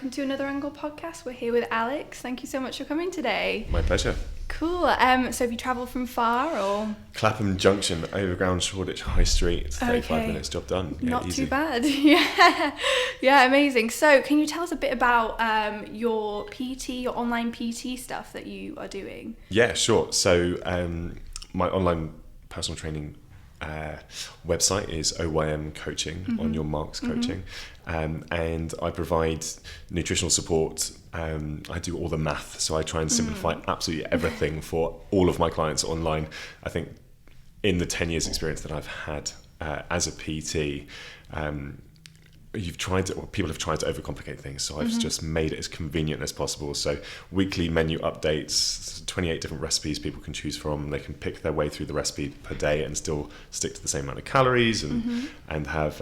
welcome to another Angle podcast. We're here with Alex. Thank you so much for coming today. My pleasure. Cool. So have you travelled from far or? Clapham Junction, Overground, Shoreditch High Street. It's 35 minutes, job done. Yeah, Not easy. too bad. Yeah, amazing. So can you tell us a bit about your online PT stuff that you are doing? Yeah, sure. So my online personal training website is OYM Coaching, On Your Marks Coaching, and I provide nutritional support. I do all the math, so I try and simplify absolutely everything for all of my clients online. I think in the 10 years experience that I've had as a PT, people have tried to overcomplicate things, so I've just made it as convenient as possible. So weekly menu updates, 28 different recipes people can choose from. They can pick their way through the recipe per day and still stick to the same amount of calories and have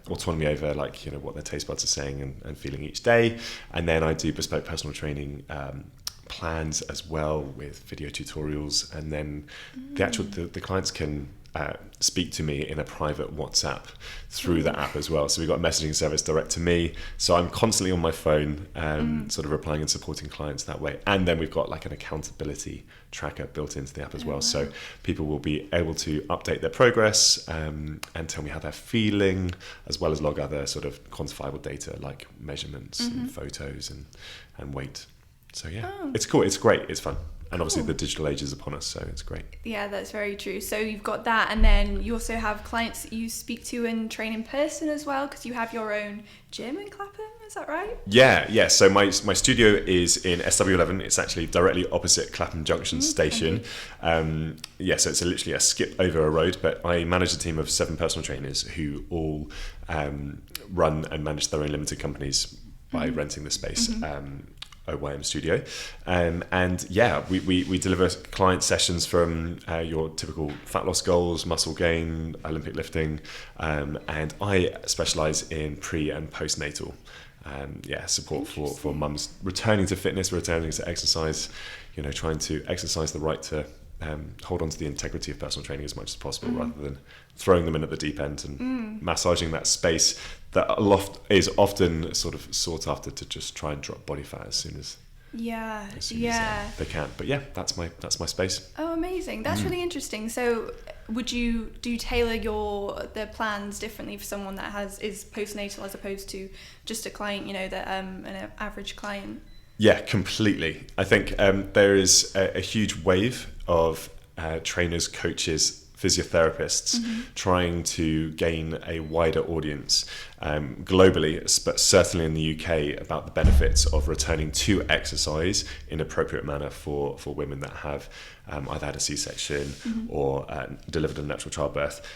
autonomy over what their taste buds are saying and feeling each day. And then I do bespoke personal training plans as well with video tutorials, and then the clients can speak to me in a private WhatsApp through the app as well. So we've got a messaging service direct to me. So I'm constantly on my phone, sort of replying and supporting clients that way. And then we've got like an accountability tracker built into the app as well. So people will be able to update their progress and tell me how they're feeling, as well as log other sort of quantifiable data like measurements and photos and weight. So it's cool. It's great. It's fun. And obviously the digital age is upon us, so it's great. Yeah, that's very true. So you've got that, and then you also have clients that you speak to and train in person as well, because you have your own gym in Clapham, is that right? Yeah. So my studio is in SW11. It's actually directly opposite Clapham Junction Station. So it's literally a skip over a road, but I manage a team of 7 personal trainers who all run and manage their own limited companies by renting the space. OYM Studio, we deliver client sessions from your typical fat loss goals, muscle gain, Olympic lifting, and I specialise in pre and post natal support for mums returning to fitness, returning to exercise, trying to exercise the right to hold on to the integrity of personal training as much as possible, rather than throwing them in at the deep end and massaging that space that is often sort of sought after to just try and drop body fat as soon as they can. But that's my space. Oh, amazing. That's really interesting. So do you tailor the plans differently for someone that is postnatal as opposed to just a client, an average client? Yeah, completely. I think there is a huge wave of trainers, coaches, physiotherapists trying to gain a wider audience globally, but certainly in the UK, about the benefits of returning to exercise in appropriate manner for women that have either had a C-section or delivered a natural childbirth.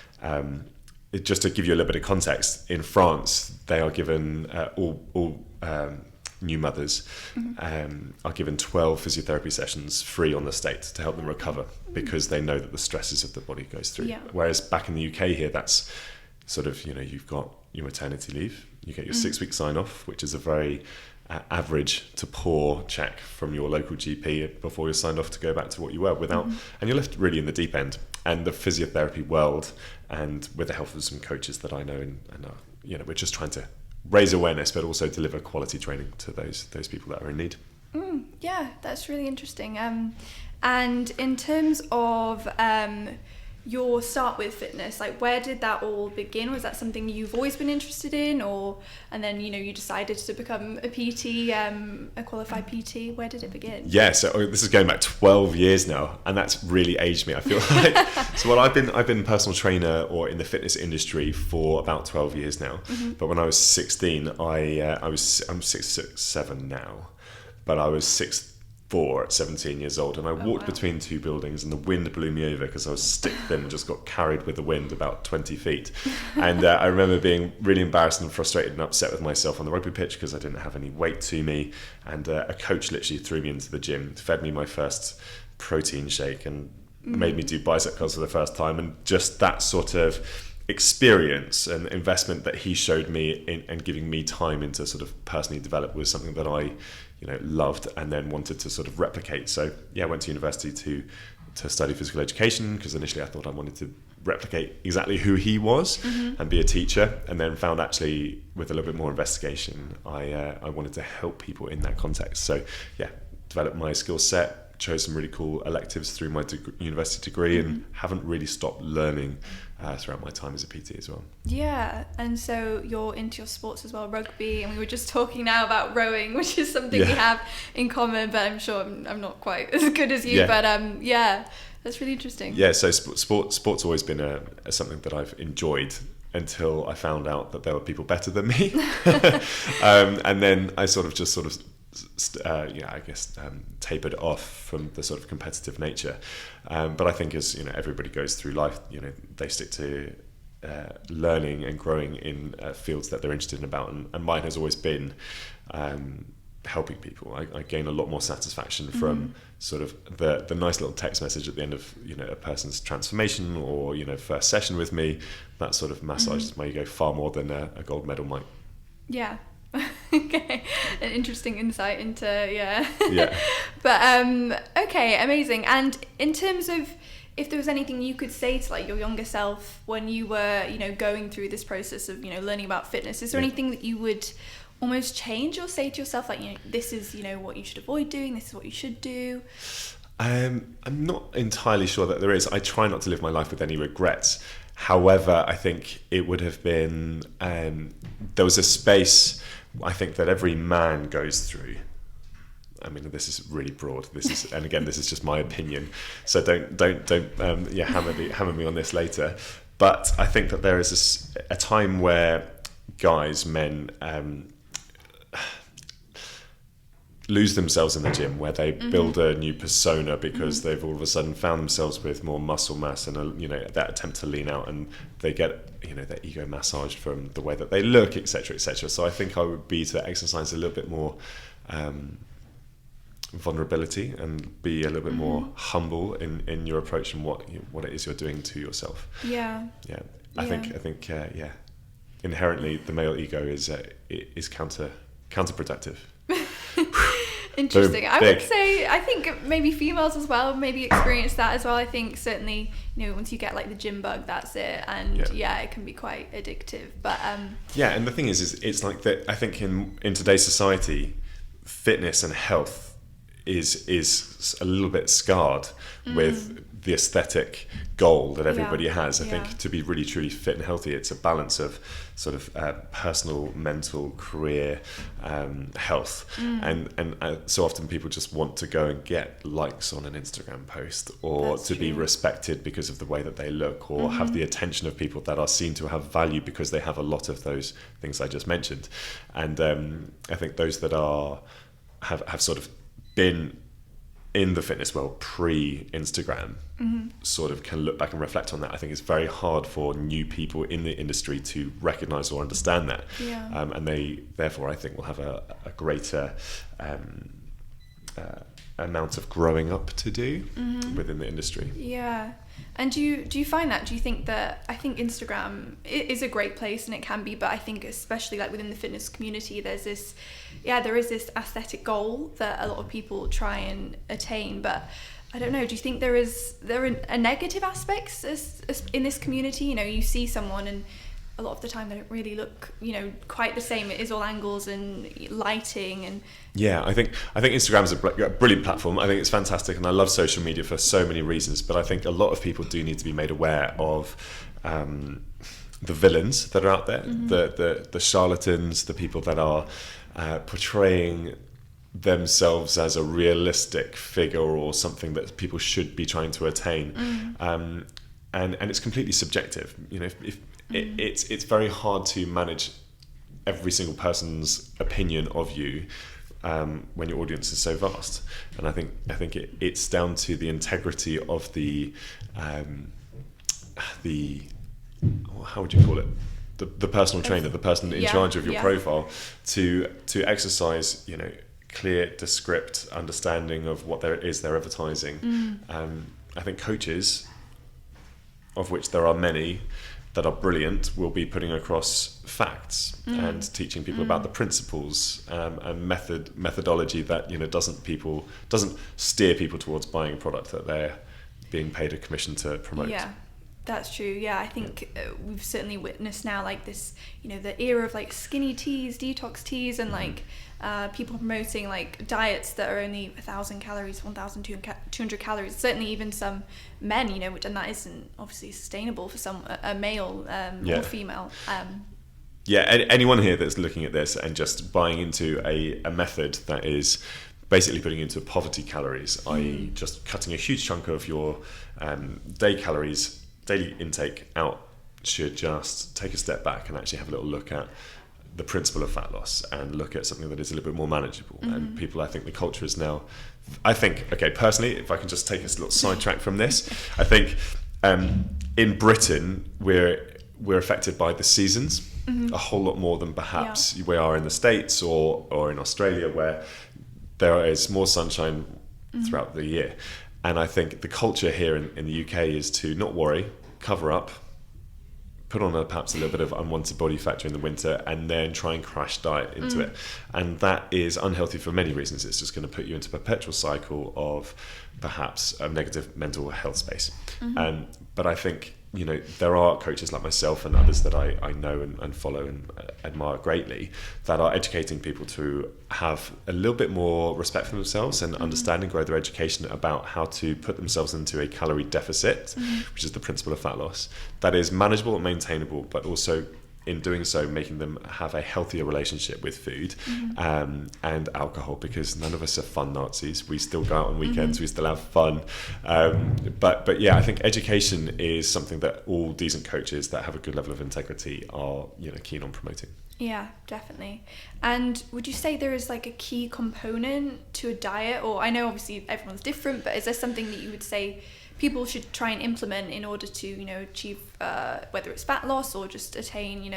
Just to give you a little bit of context, in France, they are given all new mothers are given 12 physiotherapy sessions free on the state to help them recover, because they know that the stresses of the body goes through. Whereas back in the UK here, that's sort of, you've got your maternity leave, you get your 6-week sign off, which is a very average to poor check from your local GP before you're signed off to go back to what you were without, and you're left really in the deep end. And the physiotherapy world, and with the help of some coaches that I know, and we're just trying to raise awareness, but also deliver quality training to those people that are in need. Yeah, that's really interesting. And in terms of your start with fitness, where did that all begin? Was that something you've always been interested in, and then you decided to become a PT, a qualified PT? Where did it begin? Yeah, so this is going back 12 years now, and that's really aged me, I feel like. So I've been a personal trainer or in the fitness industry for about 12 years now. But when I was 16, I'm 6'7" now, but I was 6'4" at 17 years old, and I walked between 2 buildings, and the wind blew me over because I was stick thin and just got carried with the wind about 20 feet. And I remember being really embarrassed and frustrated and upset with myself on the rugby pitch because I didn't have any weight to me, and a coach literally threw me into the gym, fed me my first protein shake and made me do bicep curls for the first time. And just that sort of experience and investment that he showed me in and giving me time into sort of personally develop was something that I loved and then wanted to sort of replicate. So I went to university to to study physical education, because initially I thought I wanted to replicate exactly who he was and be a teacher, and then found actually with a little bit more investigation I wanted to help people in that context. So developed my skill set, chose some really cool electives through my university degree, and haven't really stopped learning throughout my time as a PT as well. Yeah, and so you're into your sports as well, rugby, and we were just talking now about rowing, which is something we have in common, but I'm sure I'm not quite as good as you, but that's really interesting. Yeah, so sport's always been something that I've enjoyed until I found out that there were people better than me. And then I tapered off from the sort of competitive nature. But I think as everybody goes through life, they stick to learning and growing in fields that they're interested in about, and mine has always been helping people. I gain a lot more satisfaction from sort of the nice little text message at the end of a person's transformation or first session with me. That sort of massages my ego far more than a gold medal might. Yeah. Okay, an interesting insight into but okay, amazing. And in terms of, if there was anything you could say to like your younger self when you were going through this process of learning about fitness, is there anything that you would almost change or say to yourself, like this is what you should avoid doing, this is what you should do? I'm not entirely sure that there is. I try not to live my life with any regrets. However, I think it would have been there was a space I think that every man goes through. I mean, this is really broad. And again, this is just my opinion. So don't hammer me on this later. But I think that there is a time where men lose themselves in the gym, where they build a new persona because they've all of a sudden found themselves with more muscle mass and that attempt to lean out, and they get their ego massaged from the way that they look, etc., etc. So I think I would be to exercise a little bit more vulnerability and be a little bit more humble in your approach and what it is you're doing to yourself. I think inherently the male ego is counterproductive. Interesting. I would say, I think maybe females as well maybe experience that as well. I think certainly once you get like the gym bug, that's it, and it can be quite addictive. But and the thing is it's like that. I think in today's society, fitness and health is a little bit scarred with the aesthetic goal that everybody has. I think to be really truly fit and healthy, it's a balance of sort of personal, mental, career health, and so often people just want to go and get likes on an Instagram post, or to be respected because of the way that they look, or have the attention of people that are seen to have value because they have a lot of those things I just mentioned. And I think those that have sort of been in the fitness world pre-Instagram sort of can look back and reflect on that. I think it's very hard for new people in the industry to recognise or understand that, and they therefore I think will have a greater amount of growing up to do within the industry. And do you find that? Do you think that, I think Instagram is a great place, and it can be, but I think especially like within the fitness community, there is this aesthetic goal that a lot of people try and attain, but I don't know, do you think there are negative aspects in this community? You see someone and a lot of the time they don't really look quite the same. It is all angles and lighting and I think Instagram is a brilliant platform. I think it's fantastic, and I love social media for so many reasons, but I think a lot of people do need to be made aware of the villains that are out there, the charlatans, the people that are portraying themselves as a realistic figure or something that people should be trying to attain, and it's completely subjective. It's very hard to manage every single person's opinion of you when your audience is so vast. And I think it's down to the integrity of the how would you call it, the personal trainer, the person in charge of your profile, to exercise clear, descript understanding of what they're advertising. I think coaches, of which there are many that are brilliant, will be putting across facts and teaching people about the principles and methodology that doesn't steer people towards buying a product that they're being paid a commission to promote. Yeah, that's true. Yeah, I think we've certainly witnessed now like this, the era of like skinny teas, detox teas, and like people promoting like diets that are only 1,000 calories, 1,200 calories. Certainly even some men, and that isn't obviously sustainable for a male or female. Anyone here that's looking at this and just buying into a method that is basically putting into poverty calories, i.e. just cutting a huge chunk of your daily intake out, should just take a step back and actually have a little look at the principle of fat loss and look at something that is a little bit more manageable. And people, I think the culture is now, personally, if I can just take a little sidetrack from this, I think in Britain we're affected by the seasons a whole lot more than perhaps we are in the States or in Australia, where there is more sunshine throughout the year. And I think the culture here in the UK is to not worry, cover up, put on perhaps a little bit of unwanted body fat during the winter, and then try and crash diet into it. And that is unhealthy for many reasons. It's just going to put you into a perpetual cycle of perhaps a negative mental health space. But I think, there are coaches like myself and others that I know and follow and admire greatly that are educating people to have a little bit more respect for themselves and understand and grow their education about how to put themselves into a calorie deficit, which is the principle of fat loss, that is manageable and maintainable, but also in doing so making them have a healthier relationship with food and alcohol, because none of us are fun Nazis. We still go out on weekends, we still have fun, but yeah, I think education is something that all decent coaches that have a good level of integrity are keen on promoting. Yeah, definitely. And would you say there is like a key component to a diet, or I know obviously everyone's different, but is there something that you would say people should try and implement in order to achieve whether it's fat loss or just attain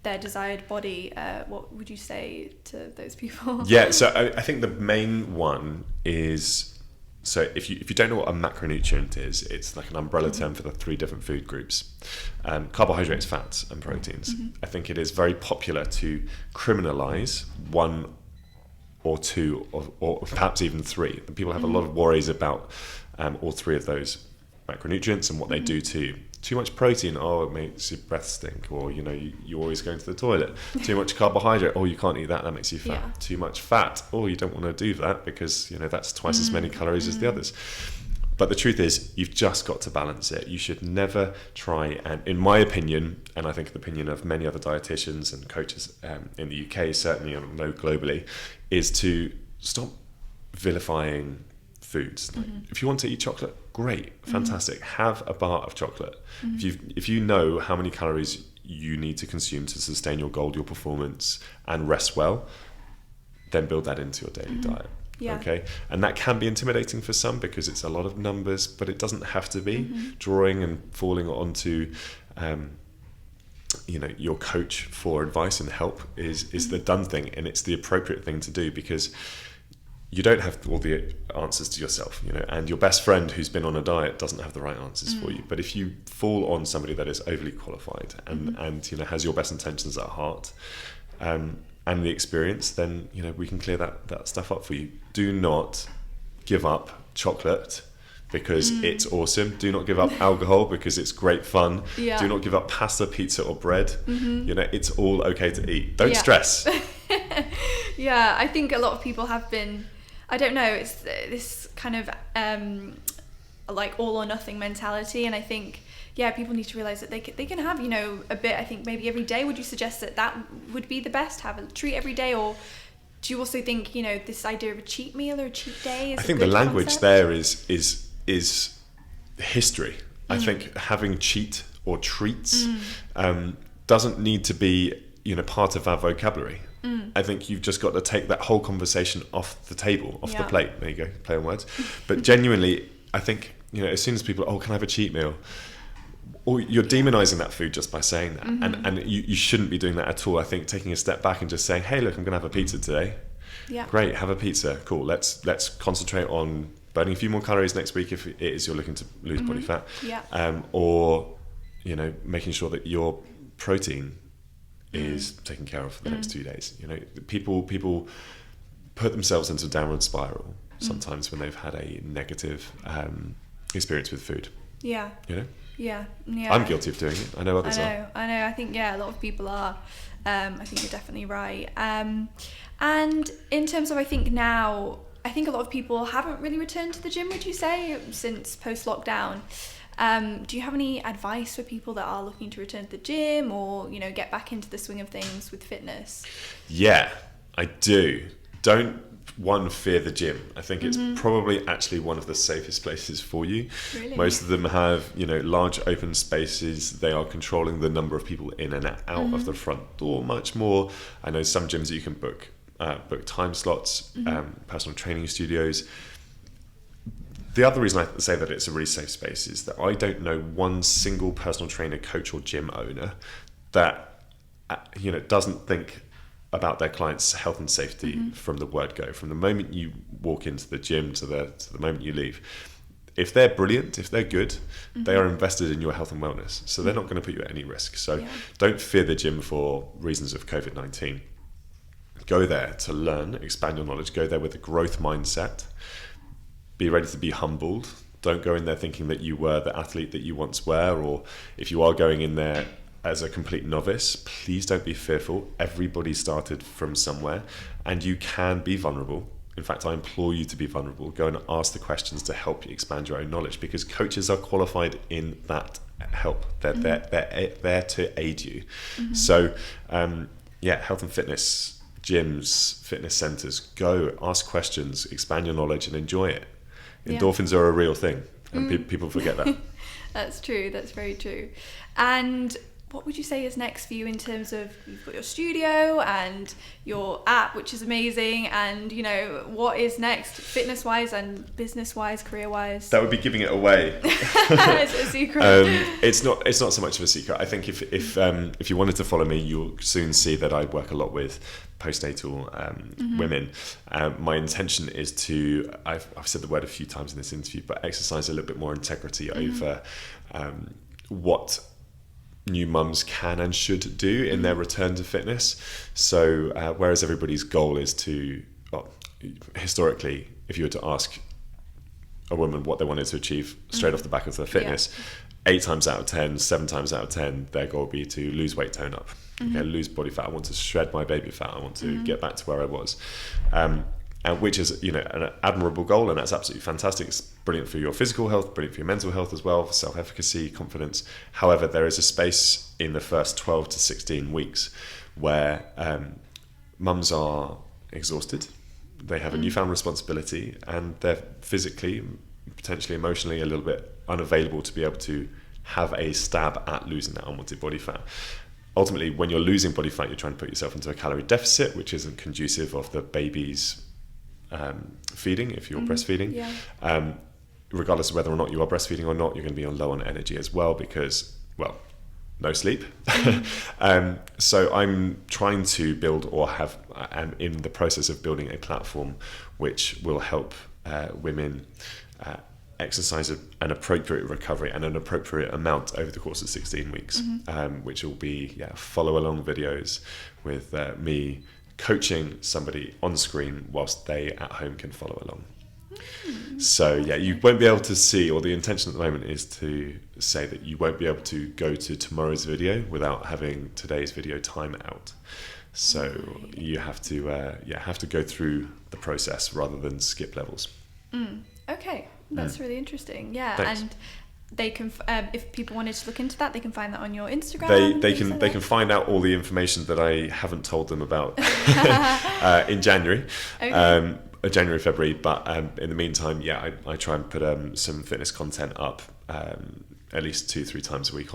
their desired body? What would you say to those people? So I think the main one is, so if you don't know what a macronutrient is, it's like an umbrella term for the 3 different food groups: carbohydrates, fats and proteins. I think it is very popular to criminalize 1 or 2 or perhaps even 3. People have a lot of worries about all 3 of those macronutrients and what they do to too much protein. Oh, it makes your breath stink, or you're always going to the toilet. Too much carbohydrate. Oh, you can't eat that makes you fat. Too much fat. Oh, you don't want to do that because that's twice as many calories as the others. But the truth is, you've just got to balance it. You should never try, and in my opinion, and I think the opinion of many other dietitians and coaches in the UK, certainly, and I know globally, is to stop vilifying foods. Like, if you want to eat chocolate, great, fantastic. Have a bar of chocolate. If you know how many calories you need to consume to sustain your goal, your performance, and rest well, then build that into your daily diet. Okay, and that can be intimidating for some because it's a lot of numbers, but it doesn't have to be. Drawing and falling onto your coach for advice and help is the done thing, and it's the appropriate thing to do, because you don't have all the answers to yourself, and your best friend who's been on a diet doesn't have the right answers for you. But if you fall on somebody that is overly qualified and has your best intentions at heart, and the experience, then we can clear that stuff up for you. Do not give up chocolate because it's awesome. Do not give up alcohol because it's great fun. Do not give up pasta, pizza or bread. It's all okay to eat. Don't stress. I think a lot of people have been, I don't know, it's this kind of like all or nothing mentality, and I think people need to realize that they can have a bit, I think maybe every day. Would you suggest that would be the best, have a treat every day, or do you also think this idea of a cheat meal or a cheat day is I think the language concept? There is history. I think having cheat or treats doesn't need to be part of our vocabulary. I think you've just got to take that whole conversation off the table, off the plate. There you go, play on words. But genuinely, I think as soon as people can I have a cheat meal, or you're demonizing that food just by saying that, and you shouldn't be doing that at all. I think taking a step back and just saying, hey, look, I'm gonna have a pizza today. Great, have a pizza, cool. Let's concentrate on burning a few more calories next week if it is you're looking to lose body fat, or making sure that your protein is taken care of for the next 2 days. People put themselves into a downward spiral sometimes when they've had a negative experience with food. Yeah. You know? Yeah. I'm guilty of doing it. I know others are. I know. I think, a lot of people are. I think you're definitely right. And in terms of, I think now, I think a lot of people haven't really returned to the gym, would you say, since post-lockdown. Do you have any advice for people that are looking to return to the gym or, get back into the swing of things with fitness? Yeah, I do. Don't fear the gym. I think it's probably actually one of the safest places for you. Really? Most of them have, large open spaces. They are controlling the number of people in and out of the front door much more. I know some gyms that you can book time slots, personal training studios. The other reason I say that it's a really safe space is that I don't know one single personal trainer, coach, or gym owner that doesn't think about their clients' health and safety from the word go. From the moment you walk into the gym to the moment you leave. If they're brilliant, if they're good, they are invested in your health and wellness. So they're not going to put you at any risk. So don't fear the gym for reasons of COVID-19. Go there to learn, expand your knowledge. Go there with a growth mindset. Be ready to be humbled. Don't go in there thinking that you were the athlete that you once were, or if you are going in there as a complete novice, please don't be fearful. Everybody started from somewhere, and you can be vulnerable. In fact, I implore you to be vulnerable. Go and ask the questions to help you expand your own knowledge, because coaches are qualified in that help. They're there to aid you. So, health and fitness, gyms, fitness centers, go, ask questions, expand your knowledge, and enjoy it. Endorphins are a real thing, and people forget that. That's true. That's very true. And what would you say is next for you in terms of, you've got your studio and your app, which is amazing, and what is next fitness-wise and business-wise, career-wise? That would be giving it away. It's a secret. It's not so much of a secret. I think if you wanted to follow me, you'll soon see that I work a lot with postnatal women. My intention is to, I've said the word a few times in this interview, but exercise a little bit more integrity over what new mums can and should do in their return to fitness. So whereas everybody's goal is to, historically, if you were to ask a woman what they wanted to achieve straight off the back of their fitness, 8 times out of 10, 7 times out of 10, their goal would be to lose weight, tone up, lose body fat. I want to shred my baby fat. I want to get back to where I was. And which is, an admirable goal, and that's absolutely fantastic. It's brilliant for your physical health, brilliant for your mental health as well, for self-efficacy, confidence. However, there is a space in the first 12 to 16 weeks where mums are exhausted. They have a newfound responsibility, and they're physically, potentially emotionally, a little bit unavailable to be able to have a stab at losing that unwanted body fat. Ultimately, when you're losing body fat, you're trying to put yourself into a calorie deficit, which isn't conducive of the baby's feeding, if you're breastfeeding. Regardless of whether or not you are breastfeeding or not, you're going to be on low on energy as well, because, no sleep. So I'm trying to build, or I'm in the process of building a platform which will help women exercise an appropriate recovery and an appropriate amount over the course of 16 weeks, which will be follow along videos with me coaching somebody on screen whilst they at home can follow along. So you won't be able to see, or the intention at the moment is to say that you won't be able to go to tomorrow's video without having today's video time out. So you have to go through the process rather than skip levels. Okay, that's really interesting. Thanks. And they can, if people wanted to look into that, they can find that on your Instagram. They can find out all the information that I haven't told them about in January. Okay. January, February, but in the meantime, I try and put some fitness content up at least 2-3 times a week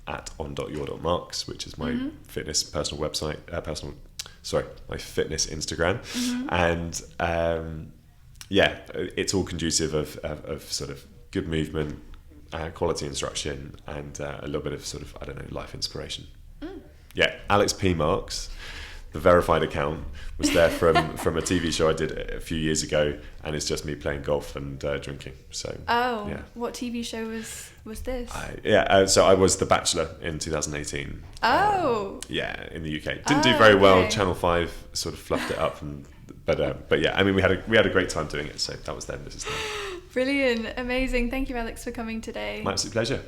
at on.your.marks, which is my fitness personal website, my fitness Instagram, and it's all conducive of sort of good movement, quality instruction, and a little bit of sort of life inspiration. Alex P. Marks, the verified account, was there from a TV show I did a few years ago, and it's just me playing golf and drinking. So what TV show was this? So I was The Bachelor in 2018. In the UK. Didn't do very well. Channel 5 sort of fluffed it up, but we had a great time doing it. So that was then. This is now. Brilliant, amazing. Thank you, Alex, for coming today. My absolute pleasure.